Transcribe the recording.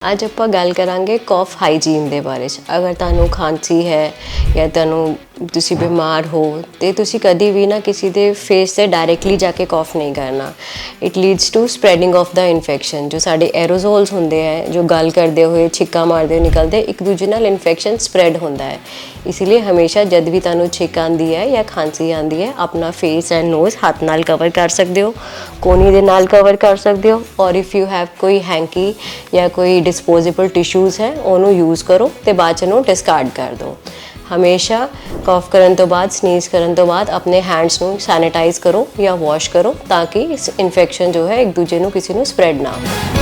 ਅੱਜ ਆਪਾਂ ਗੱਲ ਕਰਾਂਗੇ ਕੌਫ ਹਾਈਜੀਨ ਦੇ ਬਾਰੇ 'ਚ। ਅਗਰ ਤੁਹਾਨੂੰ ਖਾਂਸੀ ਹੈ ਜਾਂ ਤੁਸੀਂ ਬਿਮਾਰ ਹੋ ਤੇ ਤੁਸੀਂ ਕਦੀ ਵੀ ਨਾ ਕਿਸੇ ਦੇ ਫੇਸ 'ਤੇ ਡਾਇਰੈਕਟਲੀ ਜਾ ਕੇ ਕੌਫ ਨਹੀਂ ਕਰਨਾ। It leads to spreading of the infection. ਜੋ ਸਾਡੇ ਐਰੋਜ਼ੋਲਸ ਹੁੰਦੇ ਹੈ, ਜੋ ਗੱਲ ਕਰਦੇ ਹੋਏ ਛਿੱਕਾਂ ਮਾਰਦੇ ਹੋਏ ਨਿਕਲਦੇ, ਇੱਕ ਦੂਜੇ ਨਾਲ ਇਨਫੈਕਸ਼ਨ ਸਪਰੈਡ ਹੁੰਦਾ ਹੈ। ਇਸ ਲਈ ਹਮੇਸ਼ਾ ਜਦ ਵੀ ਤੁਹਾਨੂੰ ਛਿੱਕ ਆਉਂਦੀ ਹੈ ਜਾਂ ਖਾਂਸੀ ਆਉਂਦੀ ਹੈ, ਆਪਣਾ ਫੇਸ ਐਂਡ ਨੋਜ਼ ਹੱਥ ਨਾਲ ਕਵਰ ਕਰ ਸਕਦੇ ਹੋ, ਕੋਨੀ ਦੇ ਨਾਲ ਕਵਰ ਕਰ ਸਕਦੇ ਹੋ। ਔਰ ਇਫ ਯੂ ਹੈਵ ਕੋਈ ਹੈਂਕੀ ਜਾਂ ਕੋਈ ਡਿਸਪੋਜ਼ੇਬਲ ਟਿਸ਼ੂਜ਼ ਹੈ, ਉਹਨੂੰ ਯੂਜ਼ ਕਰੋ ਅਤੇ ਬਾਅਦ 'ਚ ਉਹਨੂੰ ਡਿਸਕਾਰਡ ਕਰ ਦਿਓ। ਹਮੇਸ਼ਾ ਕੌਫ ਕਰਨ ਤੋਂ ਬਾਅਦ, ਸਨੀਜ਼ ਕਰਨ ਤੋਂ ਬਾਅਦ ਆਪਣੇ ਹੈਂਡਸ ਨੂੰ ਸੈਨੀਟਾਈਜ਼ ਕਰੋ ਜਾਂ ਵਾਸ਼ ਕਰੋ, ਤਾਂ ਕਿ ਇਨਫੈਕਸ਼ਨ ਜੋ ਹੈ ਇੱਕ ਦੂਜੇ ਨੂੰ ਕਿਸੇ ਨੂੰ ਸਪਰੈਡ ਨਾ ਹੋ।